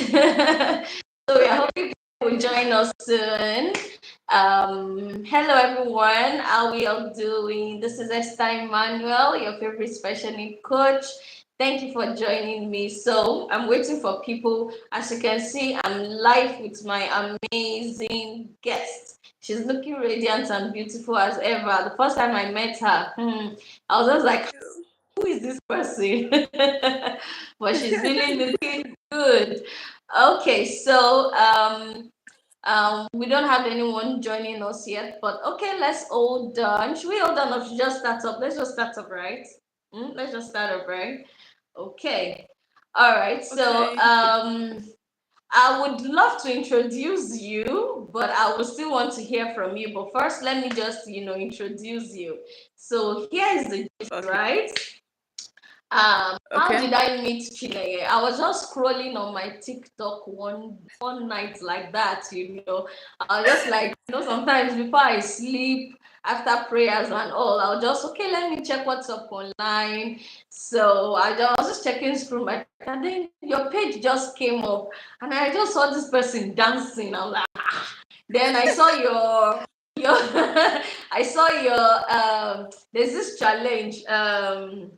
So we are hoping people will join us soon. Hello everyone, how we all doing? This is Esther Emmanuel, your favorite special need coach. Thank you for joining me. So I'm waiting for people. As you can see, I'm live with my amazing guest. She's looking radiant and beautiful as ever. The first time I met her, I was just like, who is this person? But she's really looking good. Okay, so we don't have anyone joining us yet, but okay, let's hold on. Should we hold on or should we just start up? Let's just start up, right? Let's just start up, right? Okay. All right. So Okay. I would love to introduce you, but I would still want to hear from you. But first, let me just, introduce you. So here is the gist, Okay. right? How Okay. did I meet Chineye? I was just scrolling on my TikTok one night like that, I was just like, sometimes before I sleep, after prayers and all, I'll just okay, let me check what's up online. So was just checking through my and then your page just came up and I just saw this person dancing. I'm like, ah. Then I saw your I saw your there's this challenge. I'm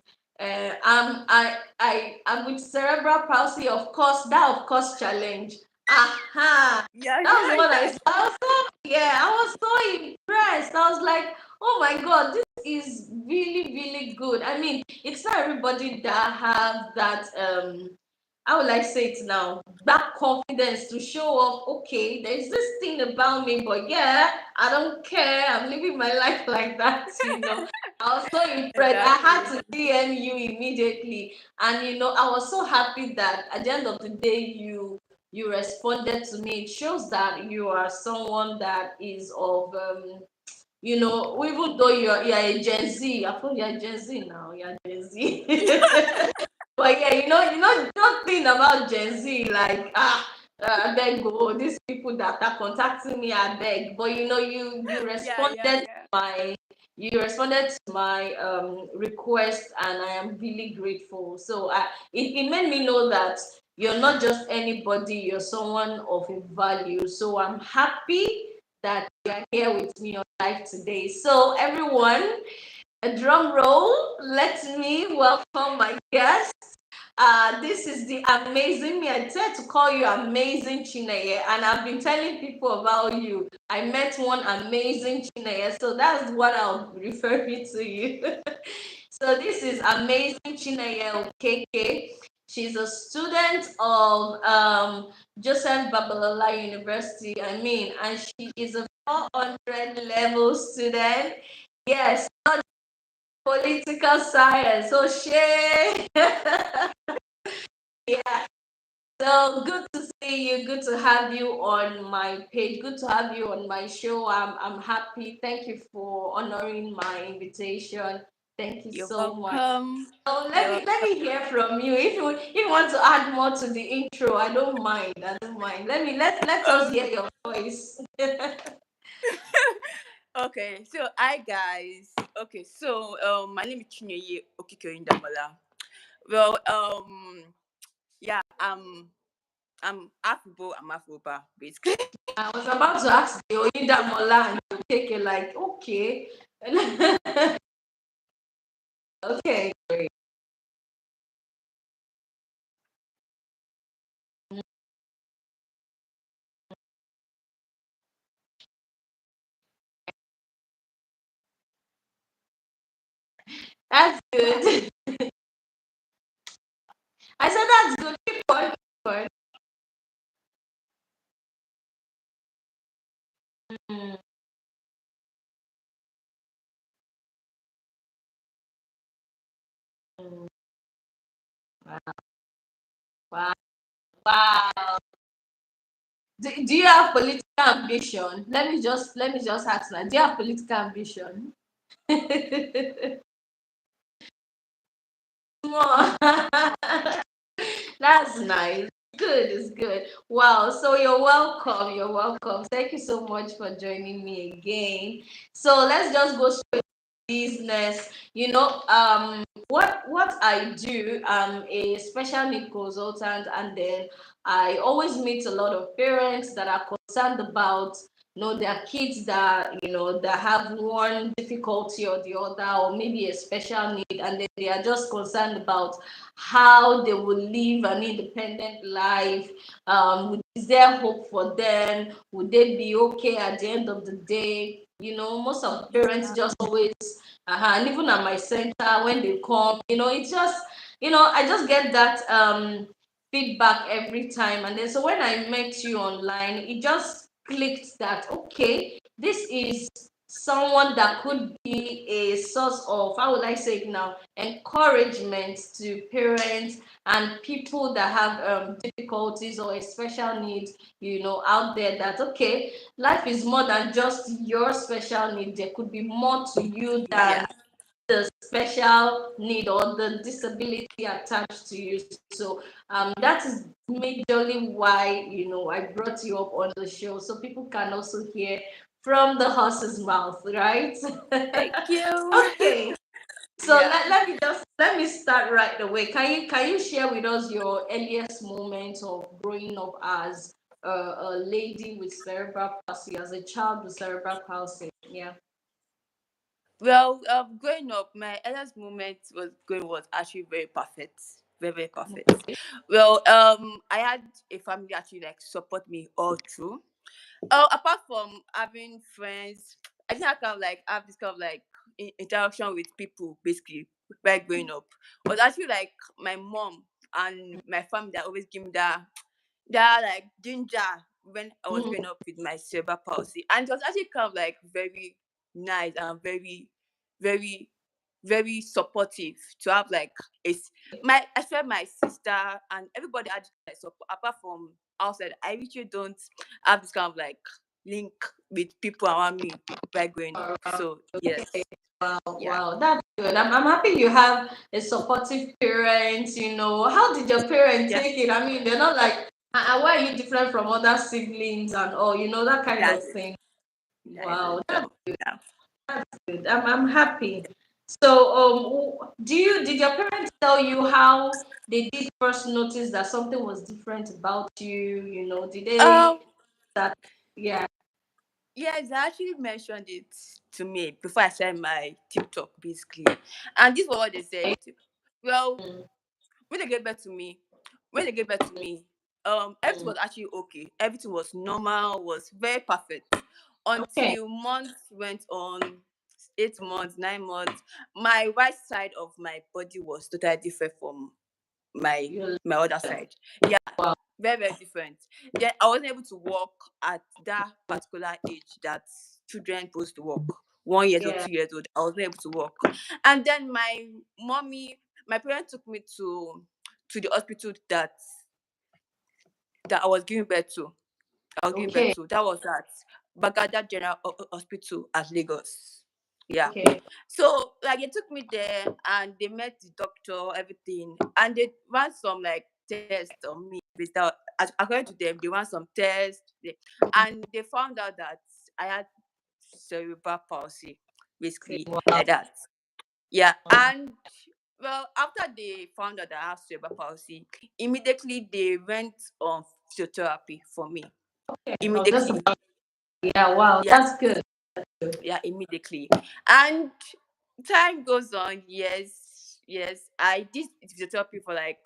with cerebral palsy, of course. That of course challenge. Aha! Yeah, That was yeah, what I yeah. saw. I was so impressed. I was like, oh my god, this is really, really good. I mean, it's not everybody that have that how will I say it now? That confidence to show off, okay, there's this thing about me, but yeah, I don't care. I'm living my life like that. I was so impressed. I had Exactly. to DM you immediately. And I was so happy that at the end of the day you responded to me. It shows that you are someone that is of even though you're a Gen Z, I thought you're Gen Z now, you're Gen Z. But yeah, don't think about Gen Z like I beg go these people that are contacting me, I beg. But you Yeah, yeah, responded to yeah. my request, and I am really grateful. So it made me know that you're not just anybody, you're someone of a value. So I'm happy that you are here with me on live today. So everyone, a drum roll. Let me welcome my guest. This is the amazing me. I tend to call you amazing Chineye, and I've been telling people about you. I met one amazing Chineye, so that's what I'll refer to you. So this is amazing Chineye Okeke. She's a student of Joseph Babalola University. And she is a 400 level student. Yes, political science. So share. Yeah. So good to see you. Good to have you on my page. Good to have you on my show. I'm happy. Thank you for honoring my invitation. Thank you You're so much. welcome. So let You're me let me hear from you. If you want to add more to the intro, I don't mind. I don't mind. Let us welcome. hear your voice. Okay. So, hi guys. Okay. So, my name is Chineye Okeke Oyindamola. Well, yeah, I'm Afro. I'm Afroba, basically. I was about to ask the Oyindamola and you take it like okay. Okay, great. That's good. I said that's good. Keep on, keep on. Mm, mm, wow, wow. Do you have political ambition? Let me just ask that. Do you have political ambition? Come on. That's nice. Good, it's good. Wow. So you're welcome. You're welcome. Thank you so much for joining me again. So let's just go straight. business. What I do, a special need consultant, and then I always meet a lot of parents that are concerned about their kids that that have one difficulty or the other, or maybe a special need, and then they are just concerned about how they will live an independent life. Is there hope for them? Would they be okay at the end of the day? Most of the parents just always, and even at my center when they come, it's just, I just get that feedback every time. And then so when I met you online, it just clicked that okay, this is someone that could be a source of, how would I say it now, encouragement to parents and people that have difficulties or a special needs, out there, that okay, life is more than just your special need. There could be more to you Yeah. than the special need or the disability attached to you. So that is majorly why I brought you up on the show, so people can also hear from the horse's mouth, right? Thank you. Okay. So Yeah. let me start right away. Can you share with us your earliest moments of growing up as a lady with cerebral palsy, as a child with cerebral palsy? Yeah. Well, growing up, my earliest moment was actually very perfect, very very perfect. Well, I had a family actually like support me all through. Apart from having friends, I think I kind of like have this kind of like interaction with people basically while growing up. But actually, like my mom and my family that always give me that like ginger when I was Mhm. growing up with my cerebral palsy, and it was actually kind of like very nice and very very supportive to have like my I swear my sister and everybody had like support apart from outside. I really don't have this kind of like link with people around me by growing up. So yes, Wow, yeah, wow, that's good. I'm happy you have a supportive parents. How did your parents yeah, take it? I mean, they're not like, why are you different from other siblings and all, that kind yeah, of thing. yeah, Wow, that's so, yeah. good. I'm happy. So, did your parents tell you how they did first notice that something was different about you? Did they Um, that? Yeah. yes, I actually mentioned it to me before I started my TikTok, basically. And this was what they said. Well, Mm, when they gave birth to me, when they gave birth to me, everything mm. was actually okay. Everything was normal, was very perfect. Okay. Until months went on, 8 months, 9 months, my right side of my body was totally different from my You my other side. Yeah, wow. very very different. Then I wasn't able to walk at that particular age that children supposed to walk. 1 year or Yeah. 2 years old, I wasn't able to walk. And then my parents took me to the hospital that I was giving birth to. I was giving birth Okay. to. That was at Bagada General Hospital at Lagos. Yeah. Okay. So like they took me there and they met the doctor, everything, and they ran some like tests on me. According to them, they ran some tests, and they found out that I had cerebral palsy, Okay. basically Wow. like that. Yeah, and well, after they found out that I have cerebral palsy, immediately they went on physiotherapy for me. Okay. Oh, that's Immediately, yeah. Wow. yeah, That's good. yeah, immediately. And time goes on. Yes, yes. I did physiotherapy for like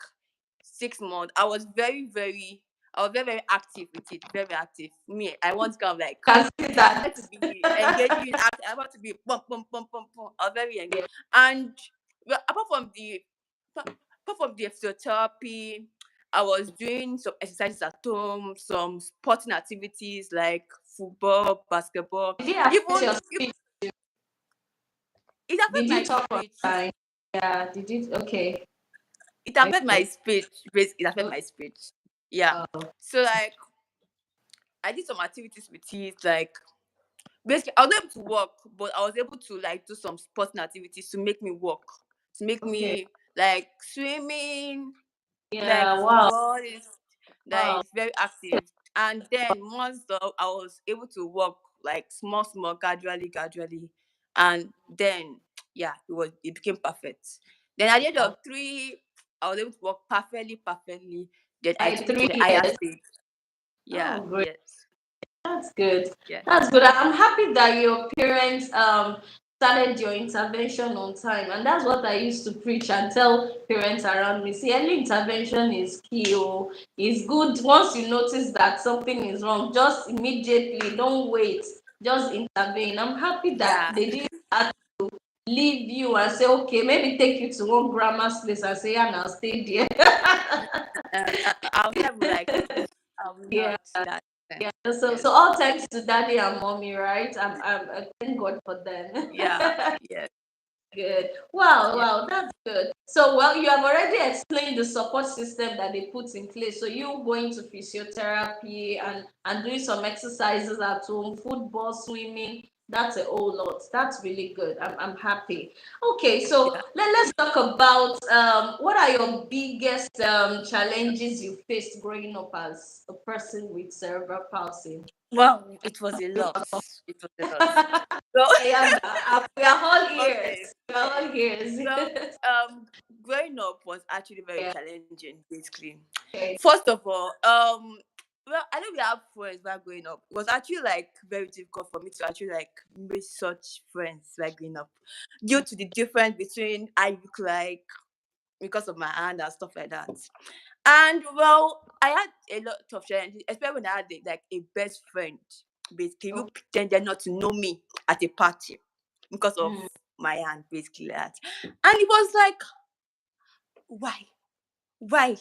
6 months. I was very, very active with it. Very, very active. Me, I want to kind of like Can see I that. want to be engaging in act. I want to be pump, pump, pump, pump, pump. I was very engaged. Yeah. And well, apart from the physiotherapy, I was doing some exercises at home, some sporting activities like football, basketball. Did it affect Even your if speech? it affected Did you my talk speech, online? Yeah. Did it? Okay. it affected my Okay. speech. It affected my speech. Yeah. Wow. So like I did some activities with it, like basically I was able to walk, but I was able to like do some sporting activities to make me walk, to make Okay. me like swimming, like Yeah. Wow. football is Wow. like very active. And then once I was able to walk like small, small, gradually, gradually, and then it became perfect. Then at the age of 3, I was able to work perfectly. Then I Like took it to three the higher years. stage. Oh, Yeah, great. yes, That's good. yeah, That's good. I'm happy that your parents started your intervention on time, and that's what I used to preach and tell parents around me. See, early intervention is key. Oh, it's good once you notice that something is wrong, just immediately, don't wait, just intervene. I'm happy that yeah. they didn't have to leave you and say, okay, maybe take you to one grandma's place and say, yeah, now stay there. I'll never like. I will Yeah. not that. Yeah, so Yes. all thanks to daddy and mommy, right? I thank God for them. Yeah. Yes. Good. Wow, Yeah. wow, that's good. So, well, you have already explained the support system that they put in place. So, you going to physiotherapy and doing some exercises at home, football, swimming. That's a whole lot. That's really good. I'm happy. Okay, so Yeah. let's talk about what are your biggest challenges you faced growing up as a person with cerebral palsy? Well, it was a lot. It was a lot. So Yeah, we are all okay. ears. We are all ears. Well, growing up was actually very Yeah. challenging, basically. Okay. First of all, well, I know we have friends while growing up. It was actually like very difficult for me to actually like make such friends while growing up, due to the difference between I look like, because of my hand and stuff like that. And well, I had a lot of challenges, especially when I had like a best friend, basically, who Okay. pretended not to know me at a party because of Mm. my hand, basically that. And it was like, why? Why?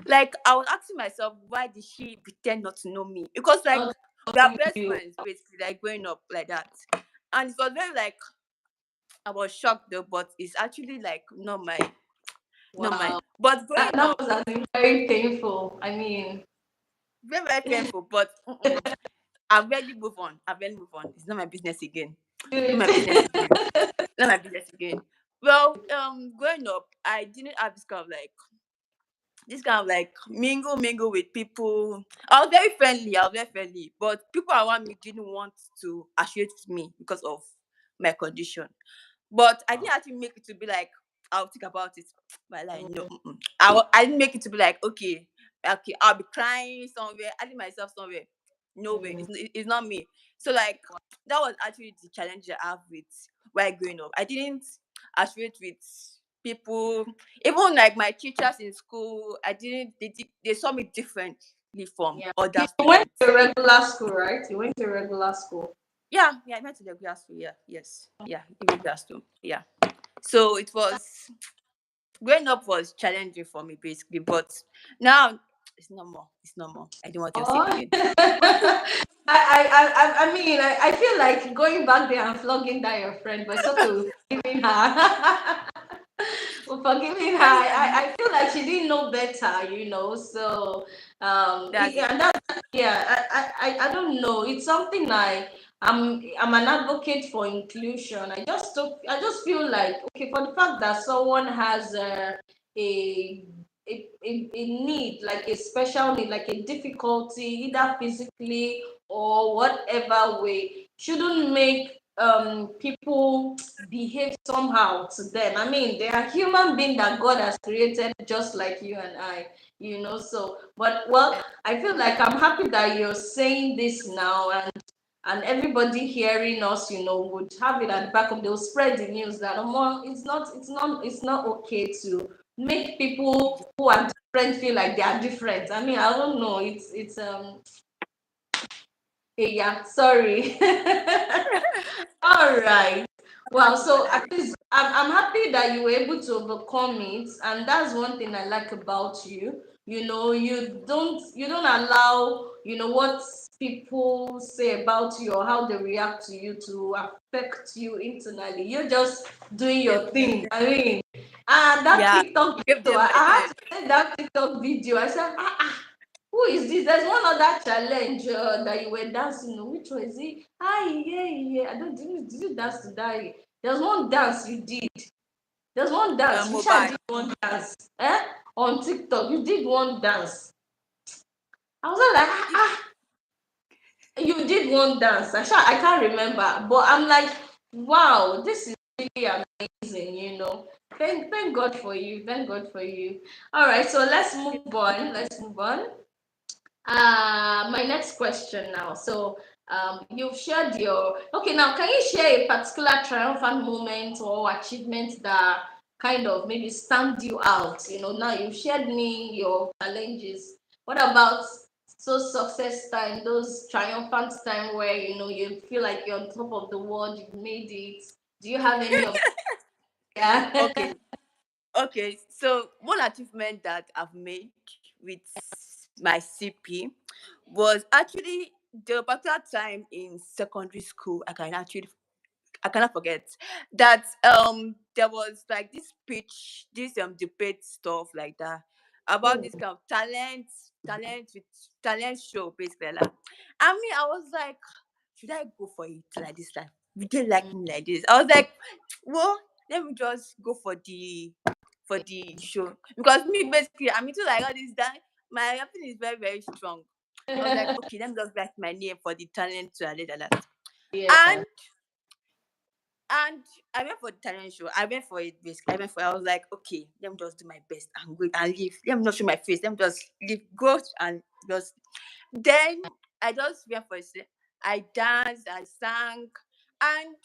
Like I was asking myself, why did she pretend not to know me? Because like Not we are knowing best you. friends, basically, like growing up like that. And it was very like I was shocked though, but it's actually like not mine. Wow. But That, growing that up, must have been very painful. I mean, very, very painful, but I've already moved on. I've already moved on. It's not my business again. Not good. my business again. Not my business again. Well, growing up, I didn't have this kind of like mingle with people. I was very friendly, but people around me didn't want to associate with me because of my condition. But I didn't actually make it to be like, I'll think about it. But like, no, mm-mm. I didn't make it to be like, okay, I'll be crying somewhere, adding myself somewhere. No way, Mm. it's not me. So like, that was actually the challenge I have with while growing up. I didn't associate with people, even like my teachers in school. I didn't. They saw me differently from Yeah. other You went students. to a regular school, right? You went to a regular school. Yeah, yeah, I went to the regular school. Yeah, yes, yeah, regular school. Yeah. So it was growing up was challenging for me basically, but now it's no more. It's no more. I don't want to say Oh, it again. I mean, I feel like going back there and flogging that your friend, but it's okay. We're forgiving her. We're forgiving her. I feel like she didn't know better. So, That's it. and that, yeah, I don't know. It's something like I'm an advocate for inclusion. I just feel like, okay, for the fact that someone has a a need, like a special need, like a difficulty, either physically or whatever way, shouldn't make people behave somehow to them. I mean, they are human beings that God has created just like you and I. So, but well, I feel like I'm happy that you're saying this now, and everybody hearing us, would have it at the back of, they'll spread the news that it's not okay to make people who are different feel like they are different. I mean, I don't know. It's yeah, sorry. All right. Well, Thank you for so that. at least I'm happy that you were able to overcome it, and that's one thing I like about you. You don't allow what people say about you or how they react to you to affect you internally. You're just doing Yes. your thing. I mean, and that Yeah. TikTok You gave video, them I my had time. to say that TikTok video. I said, who is this? There's one other challenge that you were dancing. Which one is it? Yeah, yeah. I don't. Did you dance to that? There's one dance you did. There's one dance. You sure Mobile. did one dance. On TikTok, you did one dance. I was like, you did one dance. I can't remember, but I'm like, wow, this is really amazing, you know. Thank God for you. Thank God for you. All right, so let's move on. Let's move on. My next question now. So, you've shared your. Okay, now can you share a particular triumphant moment or achievement that kind of maybe stand you out? You know, now you've shared me your challenges. What about those success time, those triumphant time where you know you feel like you're on top of the world, you've made it? Do you have any of? Yeah. Okay, okay. So one achievement that I've made with my CP was actually the particular time in secondary school. I cannot forget that there was like this pitch, this debate stuff like that about this kind of talent show basically. Like, I mean, I was like, should I go for it like this time? We didn't like me like this. I was like, well, let me just go for the show because me basically I'm into like all this that my rapping is very very strong. I was like, okay, let me just write my name for the talent show and that. Yeah. And and I went for the talent show. I went for it basically. I was like, okay, let me just do my best and go and leave. Let me not show my face. Let me just leave, go and just. Then I just went for it. I danced, I sang, and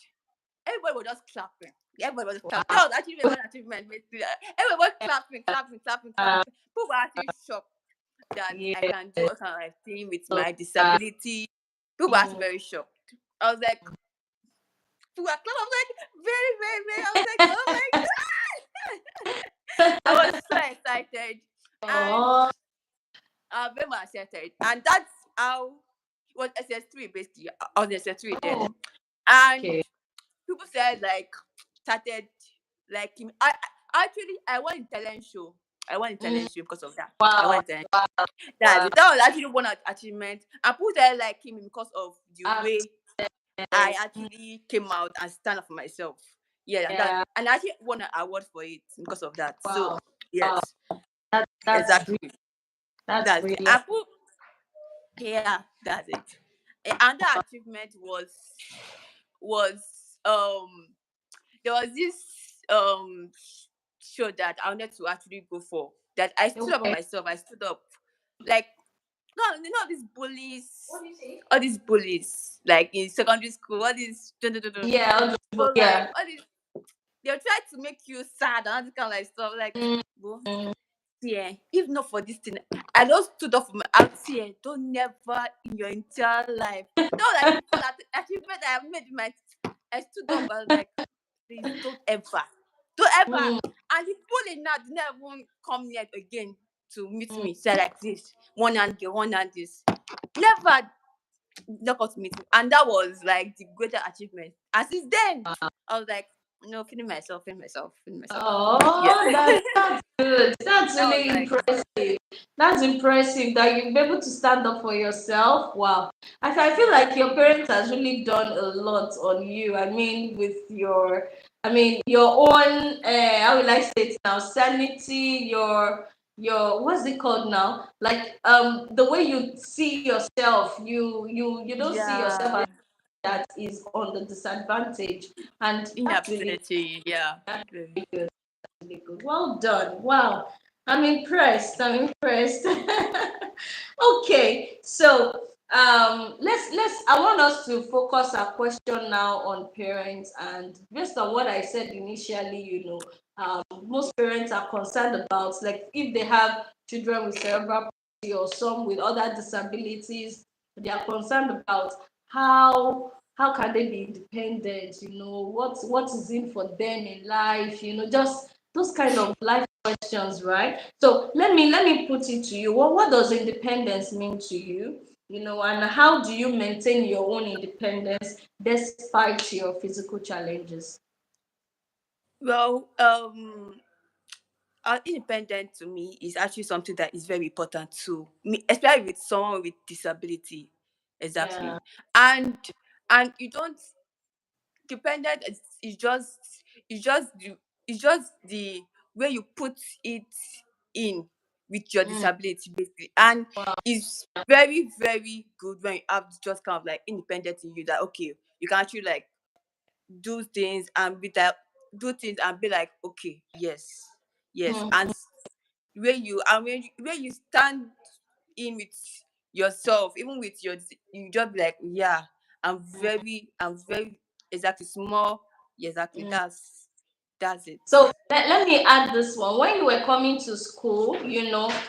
everybody was just clapping. Everybody was clapping. That was actually one achievement. Basically. Everybody was clapping, clapping, clapping, clapping. Uh, People were actually shocked that I yeah. can do a kind of like thing with So, my uh, disability. People were actually mm. very shocked. I was like, to a club. I was like, very, very, very. I was like, oh my god. I was so excited. And Oh, very much excited. And that's how it was SS3 basically. I was SS3 oh, then. And okay. people said like started like him. I won in talent show. I won in Mm, talent show because of that. I won wow, in talent. wow, wow. That was actually one achievement. And people said like him because of the Um, way I actually came out and stand up for myself. Yeah, yeah, and I actually won an award for it because of that. So wow, wow. yes, That's exactly. that's That's it. brilliant. I put yeah, that's it. And the achievement was there was this um show that I wanted to actually go for. That I stood up on Okay. myself. I stood up like no, you know these bullies, What do you say? all these bullies like in secondary school, all these Yeah, I'll so like yeah. all these they'll try to make you sad and all this kind of like stuff. Like, Mm, bro, mm, yeah, if not for this thing, I just stood up for my out here. Don't never in your entire life. That was like the first achievement I have made in my. I stood up. I was like, please don't ever. mm. And the bully now did not even come near again to meet me. Say like this, one hand girl, one hand this. Never not got to meet me, and that was like the greater achievement. And since then, I was like, no, feeling myself. Yeah, Oh, that's good. That's that was really like impressive. That's impressive that you've been able to stand up for yourself. Wow. I feel like your parents has really done a lot on you. I mean, with your, I mean, your own, how will I say it now? Sanity, your, what's it called now? Like, the way you see yourself, you don't see yourself yeah, as that is on the disadvantage, and that's really inability. Yeah, good. Really good. Well done. Wow. I'm impressed. I'm impressed. Okay. So let's I want us to focus our question now on parents, and based on what I said initially, you know, most parents are concerned about like if they have children with cerebral palsy or some with other disabilities, they are concerned about how can they be independent, you know, what is in for them in life, you know, just those kind of life questions, right? So let me put it to you. What does independence mean to you? You know, and how do you maintain your own independence despite your physical challenges? well, independent to me is actually something that is very important to me, especially with someone with disability. Yeah. Exactly, and and you don't dependent is just the way you put it in with your Mm, disability basically, and wow. it's very good when you have just kind of like independent in you that okay you can actually like do things and be that do things and be like, okay, yes, yes. Mm, And when you stand in with yourself, even with your, you just be like, yeah, I'm very exactly small. Exactly. mm. That's it. So let me add this one. When you were coming to school,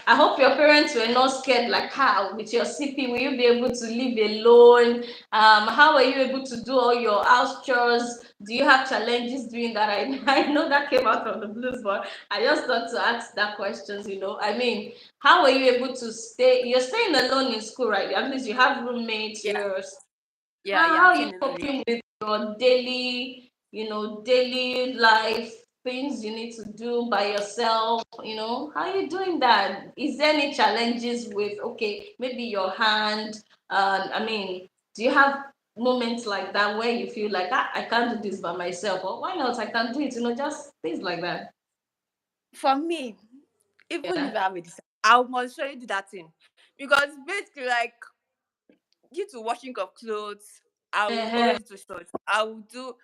I hope your parents were not scared, like how with your CP, will you be able to live alone? How are you able to do all your house chores? Do you have challenges doing that? I know that came out of the blues, but I just thought to ask that questions. I mean, how are you able to you're staying alone in school, right? At least you have roommates, Yeah, yeah, how I'm are you saying it. coping with your daily life, things you need to do by yourself? How are you doing that? Is there any challenges with, okay, maybe your hand? I mean, do you have moments like that where you feel like, I can't do this by myself, or why not? I can do it, just things like that. For me, even if Yeah. I have a desire, I must surely do that thing. Because basically, like, due to washing of clothes, I will Uh-huh. always do short. I will do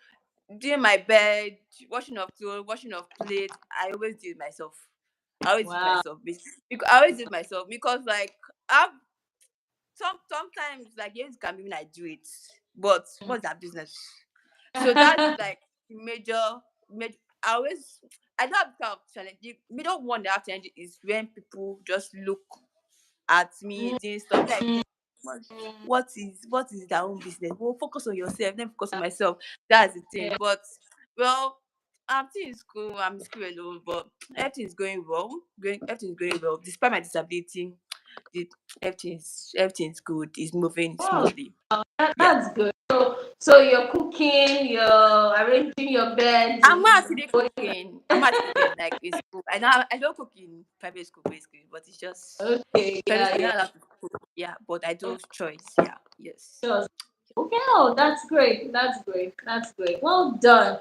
doing my bed, washing of clothes, washing of plates. I always do it myself. I always do it Wow. myself. Because I always do it myself because, like, I've sometimes, like, yes, can be when I do it, but what's that business? So that's like major. I always, I don't have this kind of challenge. The middle one that I have challenge is when people just look at me doing stuff like, what, what is their own business? Well, focus on yourself, then focus on myself. That's the thing. Yeah. But well, I'm still in school. I'm in school alone, but everything is going well. Everything is going well. Despite my disability, the, everything's good. It's moving Wow. smoothly. Yeah. That's good. So you're cooking, you're arranging your beds, I'm not actually cooking. I'm not actually cooking like in school. I don't cook in private school basically, but it's just okay, private yeah, school. You're yeah. not allowed to cook. Yeah, but I do Okay, choice. Yeah. Yes. sure. Okay, oh, that's great. That's great. That's great. Well done.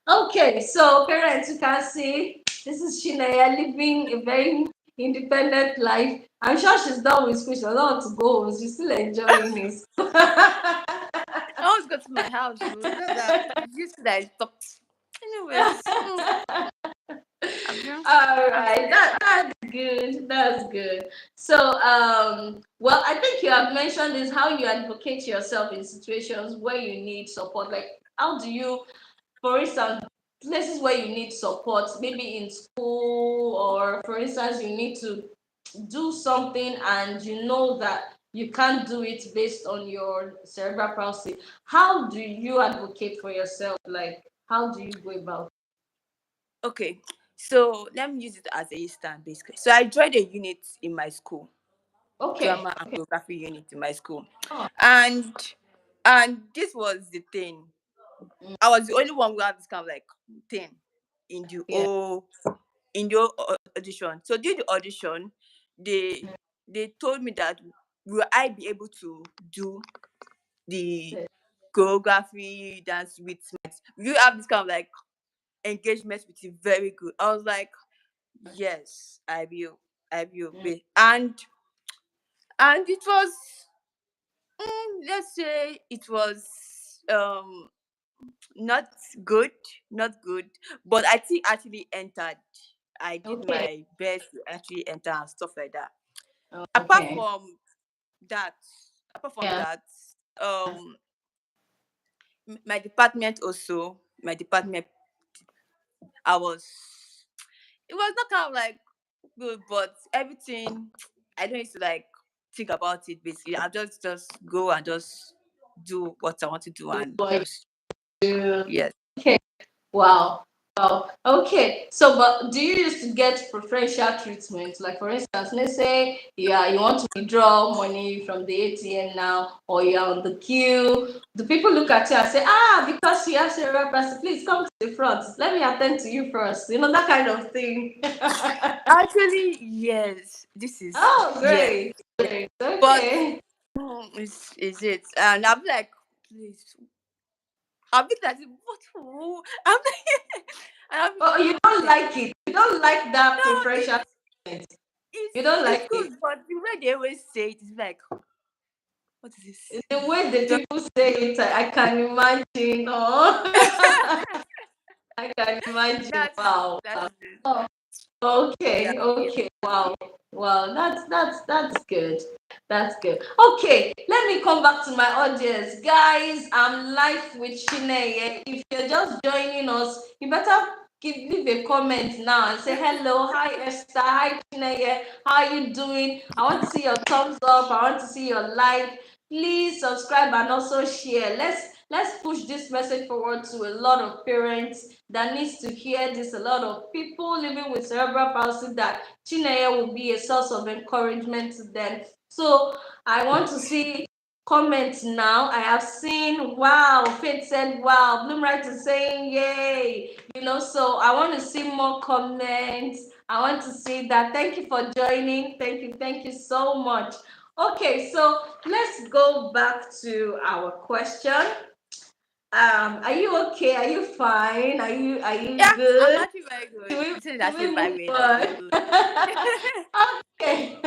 Okay, so parents, you can see this is Chineye living a very independent life. I'm sure she's done with school. She's not to go. She's still enjoying it. I always go to my house. So just that used to that talked. Anyways, I'm just All I'm right, that's good. That's good. So, well, I think you have mentioned is how you advocate yourself in situations where you need support. Like, how do you, for instance, places where you need support, maybe in school, or for instance, you need to do something and you know that you can't do it based on your cerebral palsy. How do you advocate for yourself? Like, how do you go about okay. So let me use it as a stand basically. So I joined a unit in my school, it? Okay. drama and choreography unit in my school, Oh, and this was the thing. mm, I was the only one who had this kind of like thing in the yeah. whole audition. So during the audition, they they told me that will I be able to do the choreography dance with my, you have this kind of like engagement with you very good. I was like, yes, I will Mm, be. And it was, let's say it was not good, not good, but I think actually entered. I did okay. my best to actually enter and stuff like that. Apart Okay. from that, apart from Yeah. that, um, my department also, my department, I was, it was not kind of like good, but everything, I don't used to like think about it. Basically, I just go and just do what I want to do and Boy, just, you- yes. okay. Wow. Wow. Okay. So, but do you used to get preferential treatment? Like, for instance, let's say, yeah, you want to withdraw money from the ATM now, or you're on the queue. Do people look at you and say, because you have cerebral palsy, please come to the front. Let me attend to you first. That kind of thing. Actually, yes, this is, Oh, yes, great. Great. but Okay. is it? And I'm like, please, I'll be like, what? I'm like, and I'm Oh, you don't like, like it. You don't like that no, preferential treatment. it's You don't it's like it. good, but the way they always say it is like, What is this? The way the people say it, I can imagine. Oh, I can imagine. That's Wow. that's it. Oh, Yeah, okay, yeah. okay. Wow. Wow, that's good. That's good. Okay, let me come back to my audience. Guys, I'm live with Chineye. If you're just joining us, you better leave a comment now and say hello. Hi Esther. Hi Chineye. How are you doing? I want to see your thumbs up. I want to see your like. Please subscribe and also share. Let's push this message forward to a lot of parents that needs to hear this, a lot of people living with cerebral palsy, that Chineye will be a source of encouragement to them. So I want to see comments now. I have seen, wow, Faith said, wow, Bloomright is saying, yay. So I want to see more comments. I want to see that. Thank you for joining. Thank you so much. Okay, so let's go back to our question. Are you okay? Are you fine? Are you Yeah, I'm good? actually very good. Should we, You said should that we move environment. on? We're good. Okay.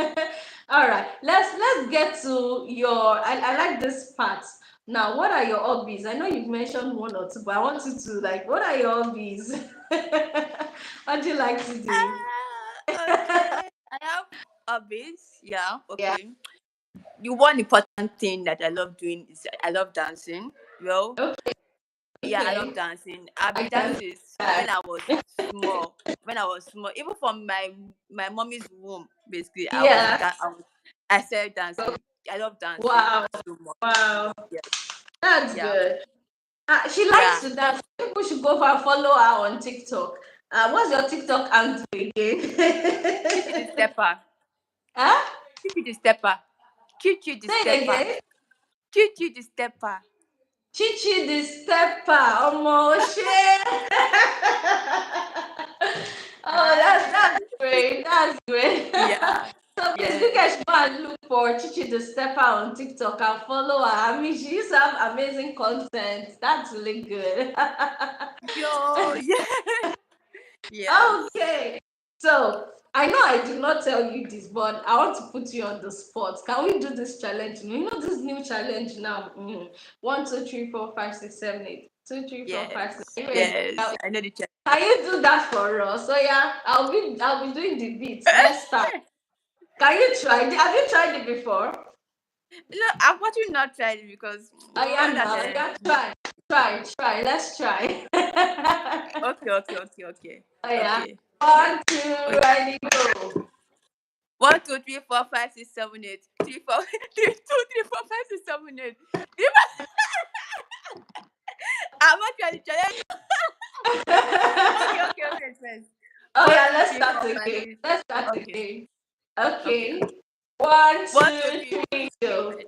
All right. Let's get to your. I like this part. Now, what are your hobbies? I know you've mentioned one or two, but I want you to, like, what are your hobbies? What do you like to do? Okay. I have hobbies. Yeah. Yeah. Okay. The one important thing that I love doing is I love dancing. Well, Okay. yeah, I Okay. love dancing. I've I been can. dancing when I was small. When I was small, even from my mommy's womb, basically, Yeah. I started dancing. I love dancing Wow. so much. Wow. Yeah, That's yeah, good. She likes yeah. to dance. People should go for follow her on TikTok. What's your TikTok handle Chichi the again? stepper. Huh? Chichi the stepper. Chichi the Say it stepper. again. Chichi the stepper. Chichi the stepper. Almost share. Oh, that's Ah, great. That's great. yeah, So please, you yes. guys should go and look for Chichi the stepper on TikTok and follow her. I mean, she used to have amazing content. That's really good. Yo, yeah, yes. Okay. So I know I did not tell you this, but I want to put you on the spot. Can we do this challenge? You know this new challenge now. 1, 2, 3, 4, 5, 6, 7, 8. 2, 3, 4, 5, 6. Yes, Are you ready? yes. I know the chat. Can you do that for us? So yeah, I'll be doing the beats. Let's start. Can you try? Have you tried it before? No, I've actually not tried it because Oh yeah, well, that no, yeah, try. Let's try. okay, okay, okay, okay, Oh yeah. okay. 1, 2, Okay. ready, go. 1, 2, 3, 4, 5, 6, 7, 8. 3, 4, 3, 2, 3, 4, 5, 6, 7, 8. I'm actually challenged. Okay, okay, okay, first. Oh One, yeah, two, let's three, start four, five, again. six. Let's start Okay, again. okay, Okay. okay. 1, 1, 2, 2, 3. 3, go.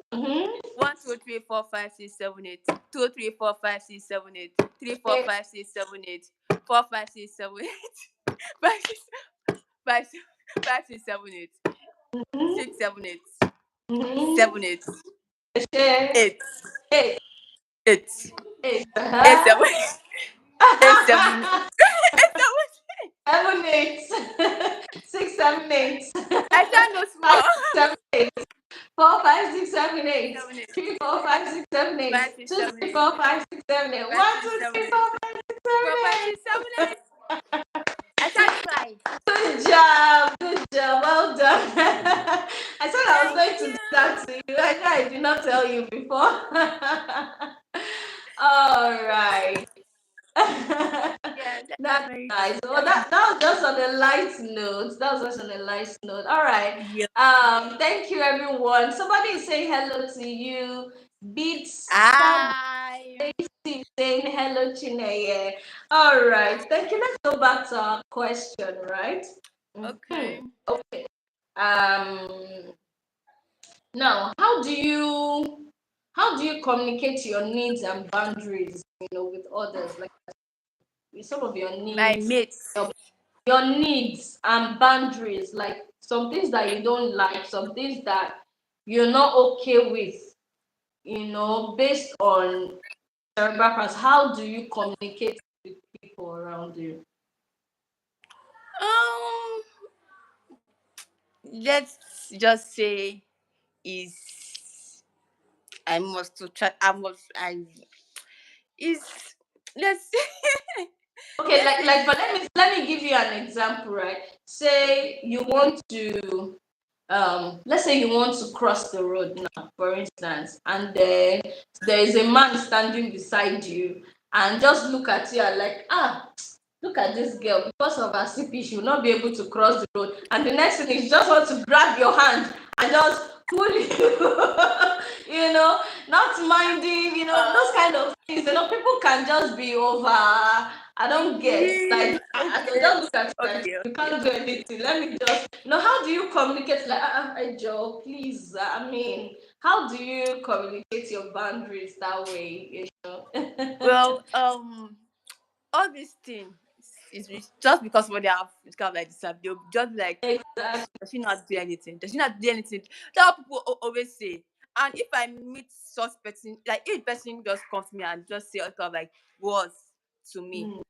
1, 2, 3, 4, 5, 6, 7, 8. 2, 3, 4, 5, 6, 7, 8. 3, 4, Okay. 5, 6, 7, 8. 4, 5, 6, 7, 8. 5, 6, 5, 6, 5, 6, 7, 8. Mm-hmm. 6, 7, 8. Mm-hmm. 7, 8. Okay. 8. 8, 8. 8. 8, 7. 8, 7. 8, 7. 7, 8. 6, 7, 8. I sound no 5, small. 7, 8. 4, 5, 6, 7, 8. 7, 8. 3, 4, 5, 6, 7, 8. 5, 6, 2, 7, 3, 8. 4, 5, 6, 7, 8. 5, 1, 6, 2, 7, 3, 8. 4, 5, 6, 7, 4, 5, 6, 7, 8. I can't try. Good job, good job, well done. I said I was Thank going to do you. that to you. I know I did not tell you before. All right. Yeah, that's That's very nice. Well, that's that was just on a light note. That was just on a light note. All right. yeah. Thank you, everyone. Somebody is saying hello to you. Beats I saying hello, Chineye. All right. Thank you. Let's go back to our question, right? okay. Okay. Um, Now, how do you communicate your needs and boundaries, with others, like with some of your My needs, mates. your needs and boundaries, like some things that you don't like, some things that you're not okay with, based on cerebral palsy. How do you communicate with people around you? Um, let's just say is I must to try. I must. I is let's Okay, let's say but let me give you an example, right? Say you want to let's say you want to cross the road now, for instance, and there is a man standing beside you, and just look at you and like, look at this girl, because of her CP, she will not be able to cross the road. And the next thing is you just want to grab your hand and just pull you, not minding, those kind of things. People can just be over. I don't get, like, I okay, just look at you like, okay, you okay. can't do anything. Let me just, how do you communicate? Like, Joe, please. I mean, how do you communicate your boundaries that way? Well, all these things is just because what they have, it's kind of like this. They'll just be like, Exactly. does she not do anything? Does she not do anything? That's what people always say. And if I meet such person, like if person just comes to me and just say kind of like words to me, Mm.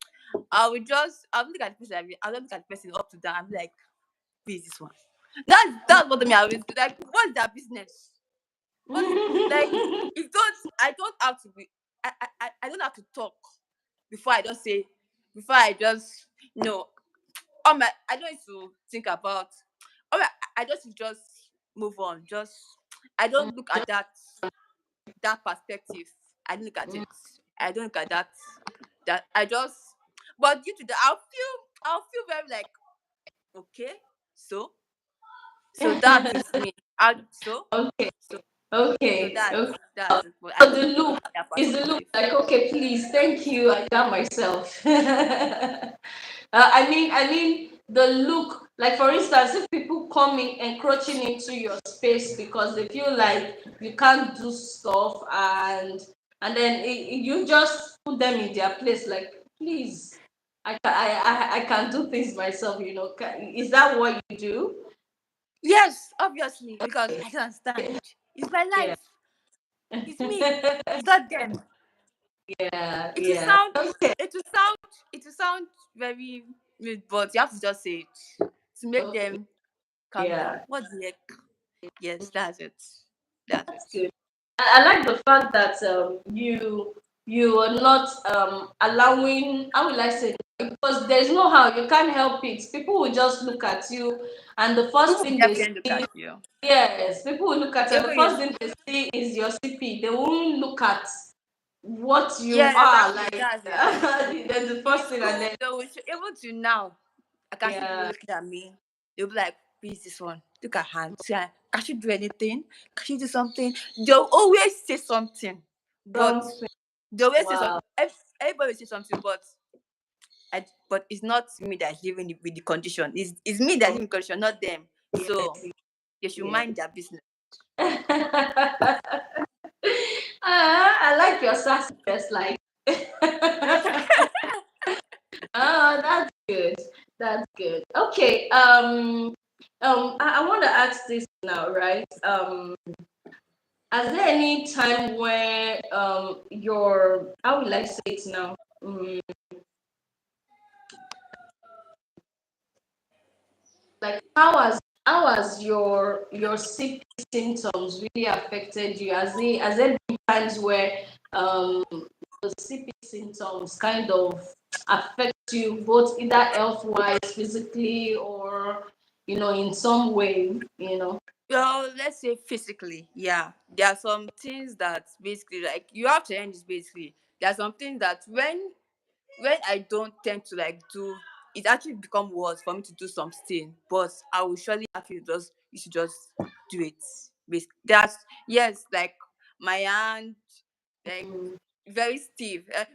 I'll look at the person, I'll look at the person up to down. I'm like, who is this one? That's what me I always do. Like, what's their business? What's like? It don't. I don't have to be. I don't have to talk before I just say. Before I just I don't need to think about. Oh my, I just move on. Just I don't look at that perspective. I don't look at it. I don't look at that I just. But due to that, I'll feel very like okay. So that is me. I so Okay, so so okay, that's okay. that's it. But I So don't the look look at that is the look perspective. like, okay, please, thank you, I got myself. I mean, the look, like for instance, if people come in encroaching into your space because they feel like you can't do stuff, and then you just put them in their place, like, please, I can do things myself. Is that what you do? Yes, obviously, because I don't understand. It's my Yeah. life. It's me. It's not them. Yeah, It will yeah. sound. It will sound. It will sound very rude, but you have to just say it to make Okay. them calm down. Yeah, What the heck? Yes, that's it. That's that's it. good. I like the fact that you are not allowing. How will I say? Because there's no how, you can't help it. People will just look at you, and the first People will thing they definitely look see, at you. yes, people will look at you, and the Even first if thing they see is your CP. They won't look at what you yes, are exactly. like. That's it. That's the In first thing, and school, then they will even to now, I can see people yeah, looking at me. They'll be like, "Who is this one? Look at her. See her. Can she do anything? Can she do something?" They'll always say something, but something. they always say Wow. something. Everybody will say something, but it's not me that's living with the condition. It's me that's living with the condition, not them. So Yes, they should yes. mind their business. I like your sassiness, like. Oh, that's good. That's good. Okay. I want to ask this now, right? Is there any time where your, how will I say it now? Like, how has your CP symptoms really affected you? Has there been times where the CP symptoms kind of affect you, both either health wise, physically, or in some way? Well, let's say physically, yeah. There are some things that basically like you have to end this basically. There are some things that when I don't tend to like do, it actually become worse for me to do something. But I will surely actually just you should just do it. Basically, that's yes, like my hand, like Mm, very stiff. When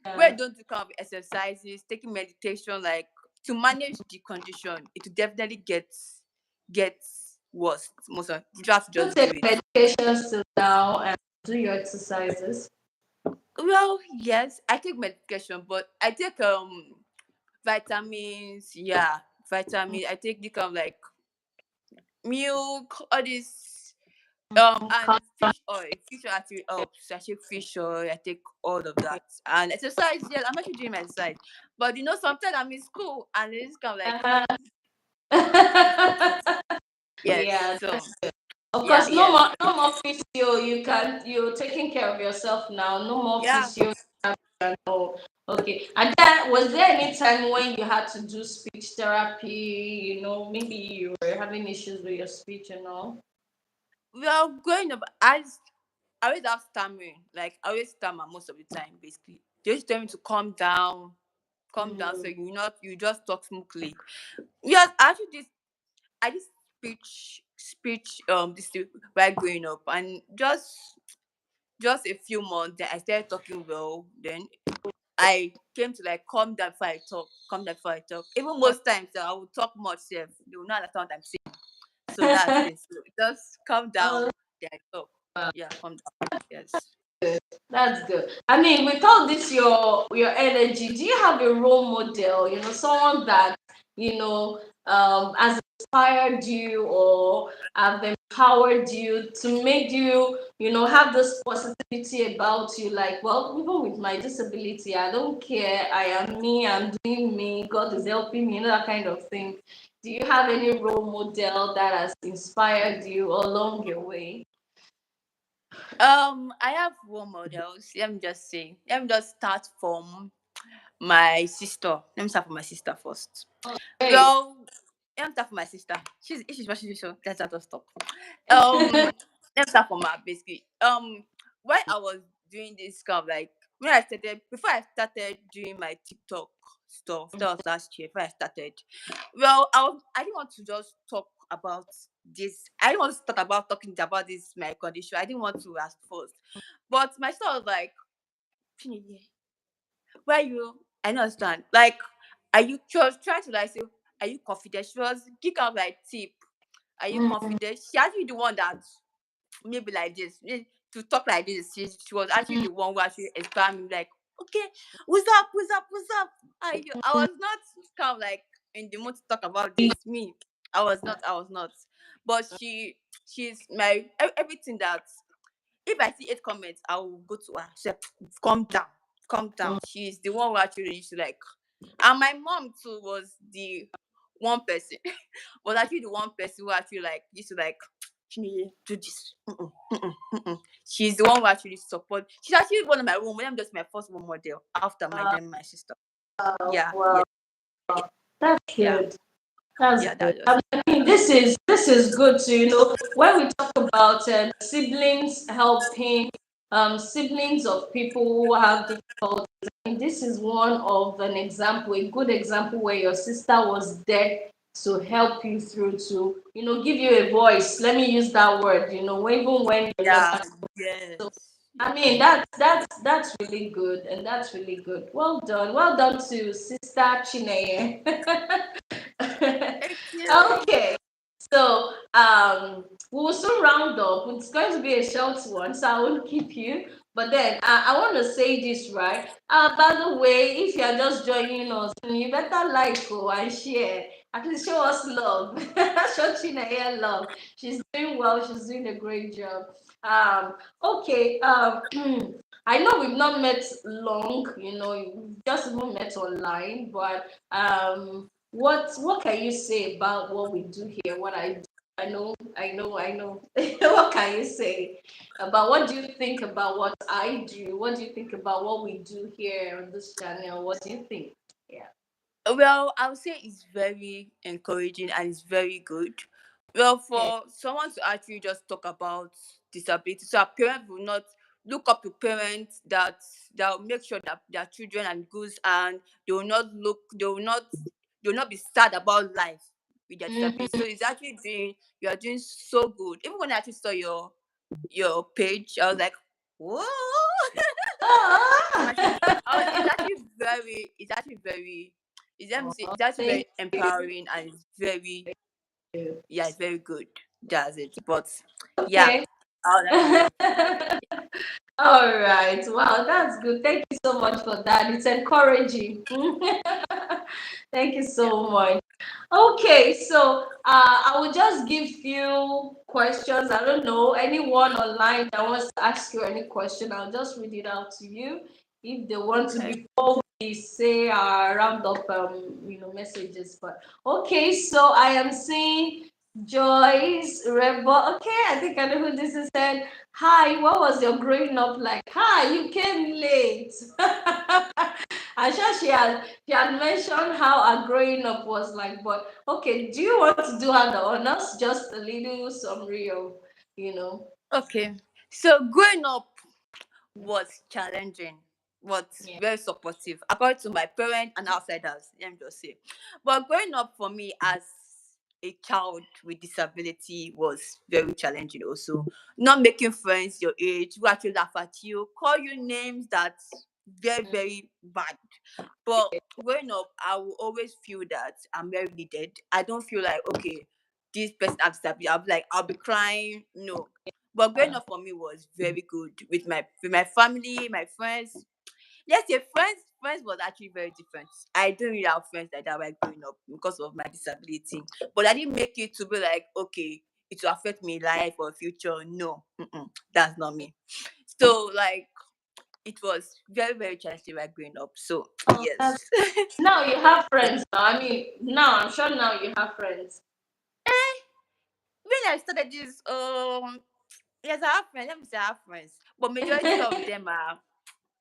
yeah. I don't do kind of exercises, taking meditation, like to manage the condition, it will definitely get worse. Most of you have to You just do take it. medications till now and do your exercises. Well, yes, I take medication, but I take vitamins, yeah, vitamin. I take the kind of like milk, all this and fish oil actually helps. I take fish oil, I take all of that. And exercise, yeah, I'm actually doing my exercise. But sometimes I'm in school and it's kind of like Uh-huh. yes. Yeah, So Of Yeah, course, yes. no more physio. You're taking care of yourself now. No more Yeah. physio. Oh, okay. And then, was there any time when you had to do speech therapy? Maybe you were having issues with your speech and all. Well, growing up, I always have stammering. Like I always stammer most of the time. Basically, they just tell me to calm down, so Mm. you just talk smoothly. Yes, actually, I did speech this thing while growing up, and just a few months, then I started talking well. Then I came to like calm down before I talk. Even most times, I will talk much. Self, they will not understand what I'm saying. So that's it. So just calm down. Oh, Then I talk. Yeah, calm down. Yes. that's good. I mean, with all this, your energy, do you have a role model? Someone that has inspired you or have empowered you to make you, have this positivity about you. Like, well, even with my disability, I don't care. I am me. I'm doing me. God is helping me. That kind of thing. Do you have any role model that has inspired you along your way? I have role models. Let me just start from my sister. Let me start from my sister first. Hey. Well, let me start from my sister. If she's watching this show, let's just stop. Um, let me start from her basically. While I was doing this kind of like when I started before I started doing my TikTok stuff, that was last year. Before I started, well, I didn't want to just talk about this. I didn't want to start about talking about this my condition. I didn't want to ask first, but my sister was like, "Chineye, why you? I don't understand. Like, are you?" She was trying to like say, "Are you confident?" She was give out like tip. Are you Mm, confident? She actually the one that maybe like this to talk like this. She was actually mm, the one who actually inspired me. Like, okay, what's up? I was not kind of like in the mood to talk about this. Me, I was not. But she's my everything that if I see 8 comments, I will go to her. She said, calm down, calm down. mm. She's the one who actually used to like, and my mom too was the one person, was actually the one person who actually like used to like, "Chineye, do this." Mm-mm, mm-mm, mm-mm. She's the one who actually support. She's actually one of my role model. I'm just my first role model after my then my sister. Yeah, yeah, Well, that's yeah, good. That's yeah. good. That just I mean, this is good to when we talk about siblings helping siblings of people who have difficulties. I mean, this is one of an example, a good example where your sister was there to help you through to give you a voice. Let me use that word. Even when you're not. yeah, yes, I yeah. mean, that's really good, and that's really good. Well done to Sister Chineye. Thank you. Okay, so we will soon round up. It's going to be a short one, so I won't keep you. But then I want to say this right. By the way, if you are just joining us, you better like and share. At least show us love. Show Chineye love. She's doing well. She's doing a great job. Okay. I know we've not met long. We've just even met online, but what can you say about what we do here? What I do? I know. What can you say about what do you think about what I do? What do you think about what we do here on this channel? What do you think? Yeah. Well, I would say it's very encouraging and it's very good. Well, Okay. for someone to actually just talk about disability, so our parents will not look up to parents that will make sure that their children are good and they will not be sad about life with their disability. Mhm. So it's actually you are doing so good. Even when I actually saw your page, I was like, whoa. I'm actually Ah! it's actually very let me say Oh, it's actually thank very you. empowering and it's very you. yeah, it's very good. That's it. But yeah, Okay. I would actually All right. Wow, that's good. Thank you so much for that. It's encouraging. Thank you yeah. so much. Okay, so I will just give you questions. I don't know anyone online that wants to ask you any question. I'll just read it out to you if they want to Okay. before we say round up messages. But okay, so I am seeing Joyce, Rebel. Okay, I think I know who this is. Said, hi, what was your growing up like? Hi, you came late. I'm sure she had mentioned how her growing up was like, but okay, do you want to do her the honors? Just a little summary of, you know. Okay. So growing up was challenging, but Yeah. very supportive, according to my parents and outsiders. Let me just say. But growing up for me as a child with disability was very challenging also. Not making friends your age who actually laugh at you, call you names that's very, very bad. But growing up, I will always feel that I'm very needed. I don't feel like, okay, this person has disability. I'll be crying. No. But growing up for me was very good with my family, my friends. Yes, your friends was actually very different. I don't really have friends like that while growing up because of my disability. But I didn't make it to be like, okay, it will affect me life or future. No, that's not me. So like it was very, very challenging while growing up. So Oh, yes. now you have friends now. I mean, now I'm sure now you have friends. When I started this, yes, I have friends. Let me say I have friends, but majority of them are,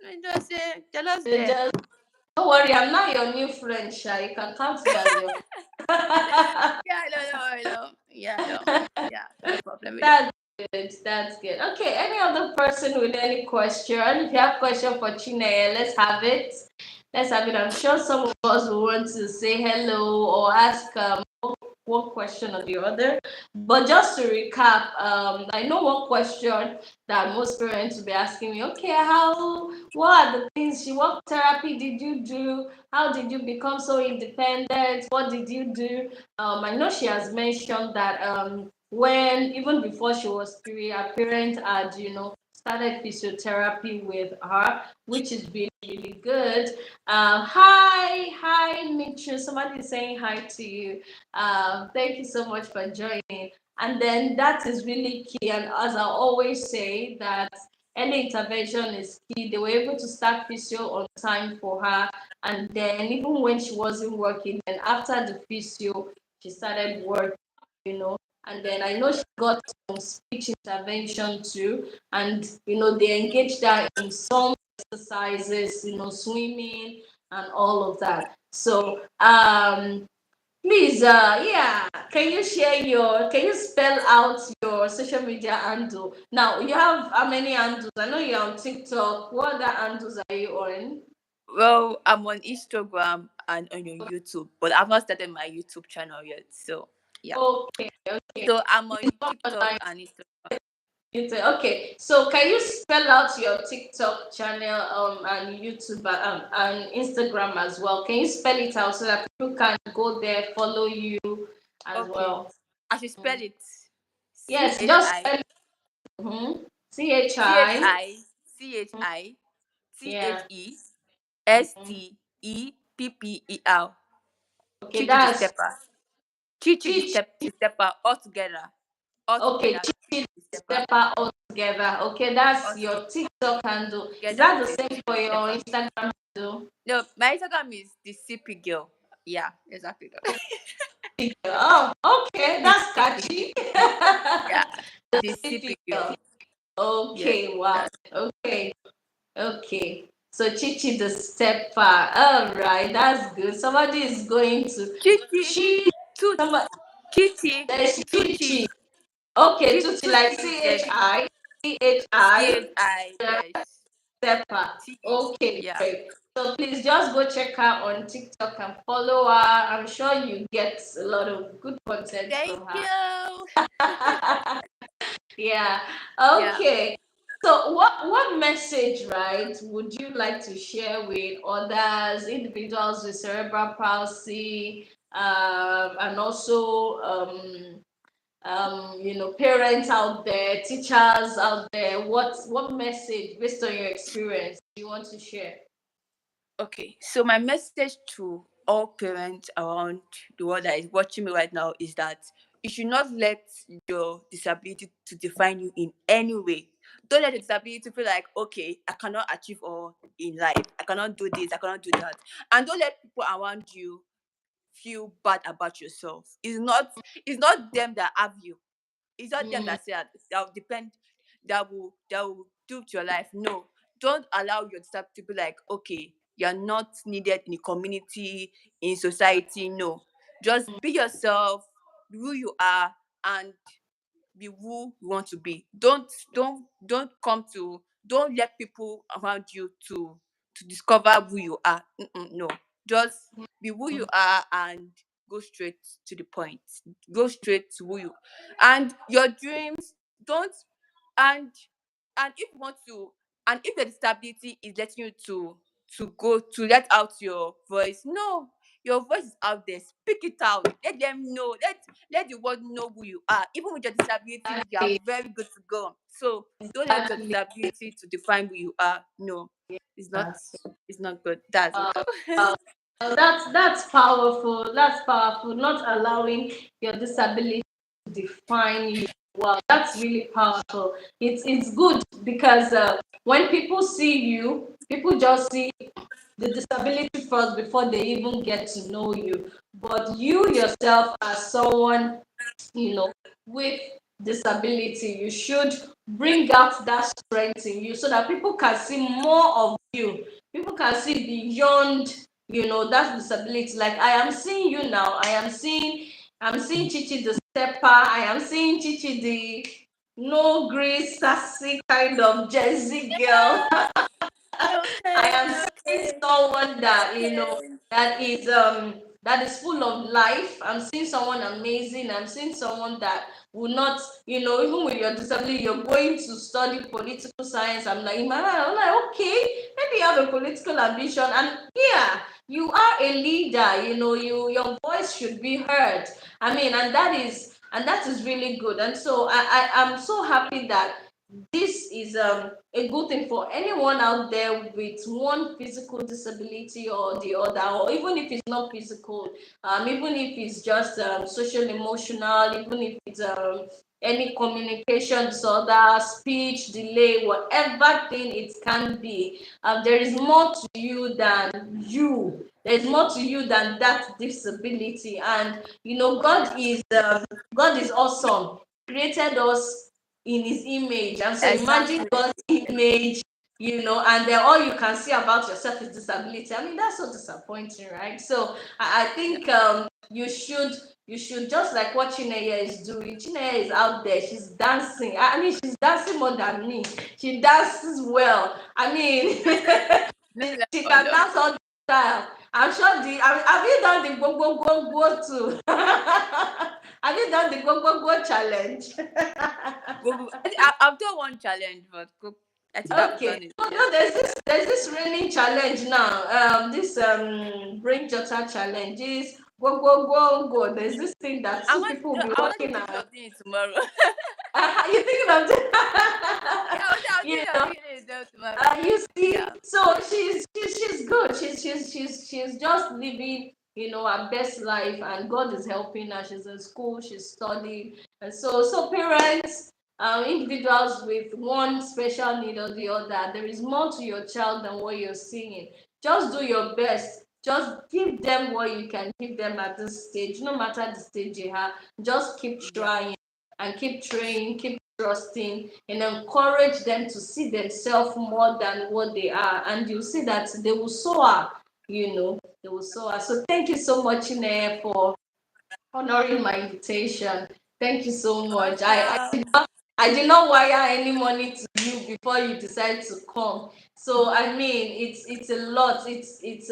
I just say, they're just They there. just don't worry, I'm not your new friend, Sha. You can count me as your Yeah, I know. Yeah, I know. Yeah, no problem with that. That's good. That's good. Okay. Any other person with any question? If you have question for Chineye, let's have it. Let's have it. I'm sure some of us will want to say hello or ask one question or the other. But just to recap, I know one question that most parents will be asking me. Okay, what are the things? What therapy did you do? How did you become so independent? What did you do? I know she has mentioned that when even before she was three, her parents had, started physiotherapy with her, which is really, really good. Hi, Mitchell. Somebody is saying hi to you. Thank you so much for joining. And then that is really key. And as I always say, that early intervention is key. They were able to start physio on time for her. And then even when she wasn't working, then after the physio, she started working, you know. And then I know she got some speech intervention too. And, they engaged her in some exercises, swimming and all of that. So, please, yeah, can you spell out your social media handle? Now, you have how many handles? I know you're on TikTok. What other handles are you on? Well, I'm on Instagram and on your YouTube, but I've not started my YouTube channel yet. So yeah. Okay, okay. So I'm It's on not TikTok online. and Instagram. Okay, so can you spell out your TikTok channel and YouTube and Instagram as well? Can you spell it out so that people can go there, follow you as Okay. well? I should spell it. C Yes, H just I spell it. C C H Chi. I C H I T H Yeah. E S Mhm. T E P P E R. Okay, Chichi the that's stepper. Chichi Chi. the stepper all together. All Okay, together. Chi Chichi the stepper. Stepper all together. Okay, All that's together. your TikTok handle. Is Together that the the same Chichi for the your stepper. Instagram handle? No, my Instagram is the CP girl. Yeah, exactly. Oh, okay, The that's CP. catchy. Yeah. The The CP CP girl. girl. Yes. Okay, wow. That's Okay, okay. So Chichi the stepper. All right, that's good. Somebody is going to Chichi. Chi. Toots. Somebody Chichi. there's Tucci. Chichi. Okay, Tucci. Tutti like Tucci is the Chi. CHI. Yes. Stepper. T. Okay, Yeah. great. So please just go check her on TikTok and follow her. I'm sure you get a lot of good content Thank from her. you. Yeah. Yeah. Okay. So what message, right, would you like to share with others, individuals with cerebral palsy, and also parents out there, teachers out there? What message, based on your experience, do you want to share? Okay. So my message to all parents around the world that is watching me right now is that you should not let your disability to define you in any way. Don't let the disability feel like, okay, I cannot achieve all in life. I cannot do this. I cannot do that. And don't let people around you feel bad about yourself. It's not them that have you. It's not them Mm, that say that will depend, that will do to your life. No, don't allow yourself to be like, okay, you're not needed in the community, in society. No, just be yourself, be who you are, and be who you want to be. Don't come to, don't let people around you to discover who you are. No, just be who you are and go straight to the point. Go straight to who you, and your dreams. Don't, and and if you want to, and if the disability is letting you to go to let out your voice, no, your voice is out there. Speak it out. Let them know. Let the world know who you are. Even with your disability, you are exactly, very good to go. So don't let your exactly. disability to define who you are. No, it's not. Yes. It's not good. That's it. Uh, uh, that's powerful. That's powerful. Not allowing your disability to define you. Wow, that's really powerful. It's good because when people see you, people just see the disability first before they even get to know you. But you yourself, as someone, you know, with disability, you should bring out that strength in you so that people can see more of you. People can see beyond, that disability. Like I am seeing you now. I'm seeing Chichi the stepper. I am seeing Chichi the no grace, sassy kind of Jersey girl. I Okay, am seeing okay, someone that okay. that is full of life. I'm seeing someone amazing. I'm seeing someone that will not, even with your disability, you're going to study political science. I'm like, in my mind, I'm like, okay, maybe you have a political ambition, and yeah, you are a leader. Your voice should be heard. I mean, and that is really good. And so I'm so happy that this is a good thing for anyone out there with one physical disability or the other, or even if it's not physical, even if it's just social emotional, even if it's any communication disorder, speech delay, whatever thing it can be. There is more to you than you. There's more to you than that disability. And God is awesome. Created us in his image. And so imagine Exactly. God's image, and then all you can see about yourself is disability. I mean, that's so disappointing, right? So I think you should just like what Chineye is doing. Chineye is out there, she's dancing. I mean, she's dancing more than me. She dances well. I mean, No she level, can no. dance all the time. I'm sure have you done the go go go go too? Have you done the go go go challenge? I've done one challenge, but I think I've Okay. done it. No, Yeah. no, there's this raining challenge now. This bring Jota challenge is go go go go. There's this thing that I two want. people No, will be I was working actually thinking on. of doing it tomorrow. You thinking of Yeah, I was you thinking of know? doing it tomorrow. You see, Yeah. so she's good. She's just living, her best life, and God is helping her. She's in school, she's studying, and so parents, individuals with one special need or the other, there is more to your child than what you're seeing. Just do your best. Just give them what you can give them at this stage, no matter the stage you have. Just keep Yeah. trying and keep training, keep trusting, and encourage them to see themselves more than what they are. And you see that they will soar, they will soar. So thank you so much, Ine, for honoring my invitation. Thank you so much. Welcome. I did not wire any money to you before you decided to come. So I mean, it's a lot. It's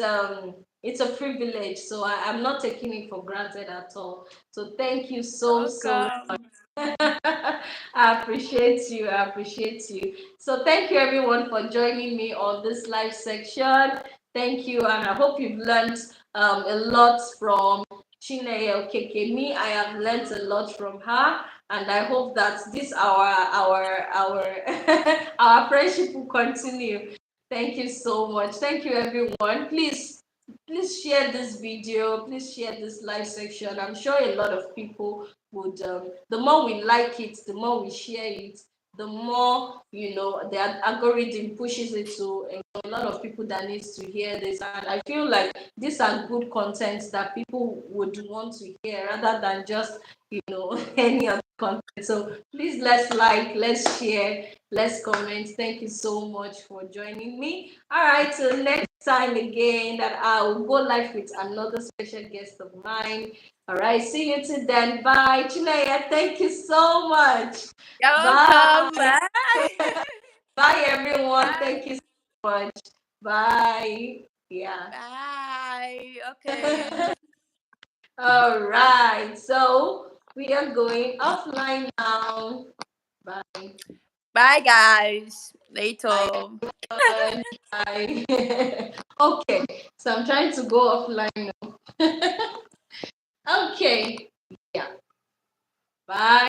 a privilege. So I'm not taking it for granted at all. So thank you so much. Welcome. I appreciate you. I appreciate you. So thank you everyone for joining me on this live section. Thank you, and I hope you've learned a lot from Chineye Okeke. Me, I have learned a lot from her, and I hope that this our friendship will continue. Thank you so much. Thank you everyone. Please share this video. Please share this live section. I'm sure a lot of people would. The more we like it, the more we share it, the more, the algorithm pushes it to a lot of people that needs to hear this. And I feel like these are good contents that people would want to hear rather than just, any other content. So please, let's like, let's share, let's comment. Thank you so much for joining me. All right, till next time again, that I will go live with another special guest of mine. All right, see you till then. Bye. Chineye, thank you so much. You're welcome. Bye. Bye. Bye, everyone. Bye. Thank you so much. Bye. Yeah. Bye. Okay. All right. So we are going offline now. Bye. Bye, guys. Bye, Later. everyone. Bye. Okay. So I'm trying to go offline now. Okay. Yeah. Bye.